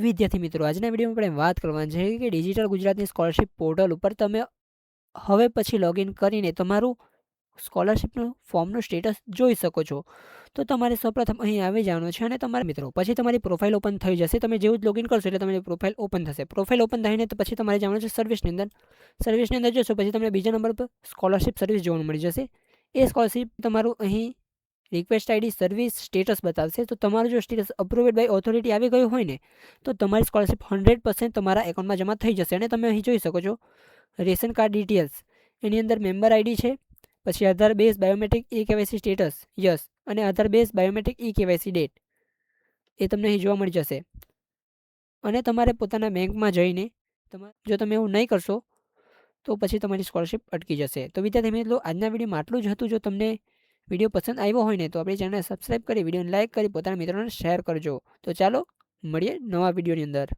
વિદ્યાર્થી મિત્રો, આજના વિડીયોમાં આપણે વાત કરવાની છે કે ડિજિટલ ગુજરાતની સ્કોલરશિપ પોર્ટલ ઉપર તમે હવે પછી લોગિન કરીને તમારું સ્કોલરશિપનું ફોર્મનું સ્ટેટસ જોઈ શકો છો. તો તમારે સૌપ્રથમ અહીં આવી જવાનું છે અને તમારા મિત્રો પછી તમારી પ્રોફાઇલ ઓપન થઈ જશે. તમે જેવું જ લોગિન કરશો એટલે તમારી પ્રોફાઇલ ઓપન થશે. પ્રોફાઇલ ઓપન થઈને તો પછી તમારે જવાનું છે સર્વિસની અંદર. સર્વિસની અંદર જોશો પછી તમને બીજા નંબર પર સ્કોલરશિપ સર્વિસ જોવાનું મળી જશે. એ સ્કોલરશિપ તમારું અહીં રિક્વેસ્ટ આઈડી સર્વિસ સ્ટેટસ બતાવશે. તો તમારું જો સ્ટેટસ અપ્રુવડ બાય ઓથોરિટી આવી ગયું હોય ને તો તમારી સ્કોલરશિપ 100% તમારા એકાઉન્ટમાં જમા થઈ જશે. અને તમે અહીં જોઈ શકો છો રેશન કાર્ડ ડિટેલ્સ, એની અંદર મેમ્બર આઈડી છે, પછી આધાર base biometric e KYC status yes અને આધાર base biometric e KYC date એ તમને અહીં જોવા મળી જશે. અને તમારે પોતાના બેંકમાં જઈને જો તમે એવું નહીં કરશો તો પછી તમારી સ્કોલરશિપ અટકી જશે. તો વિદ્યાર્થી મિત્રો, આજના વિડીયોમાં આટલું જ હતું. જો તમને વિડીયો પસંદ આવ્યો હોય ને તો આપણી ચેનલને સબસ્ક્રાઈબ કરી, વિડીયોને લાઇક કરી, પોતાના મિત્રોને શેર કરજો. તો ચાલો મળીએ નવા વિડીયોની અંદર.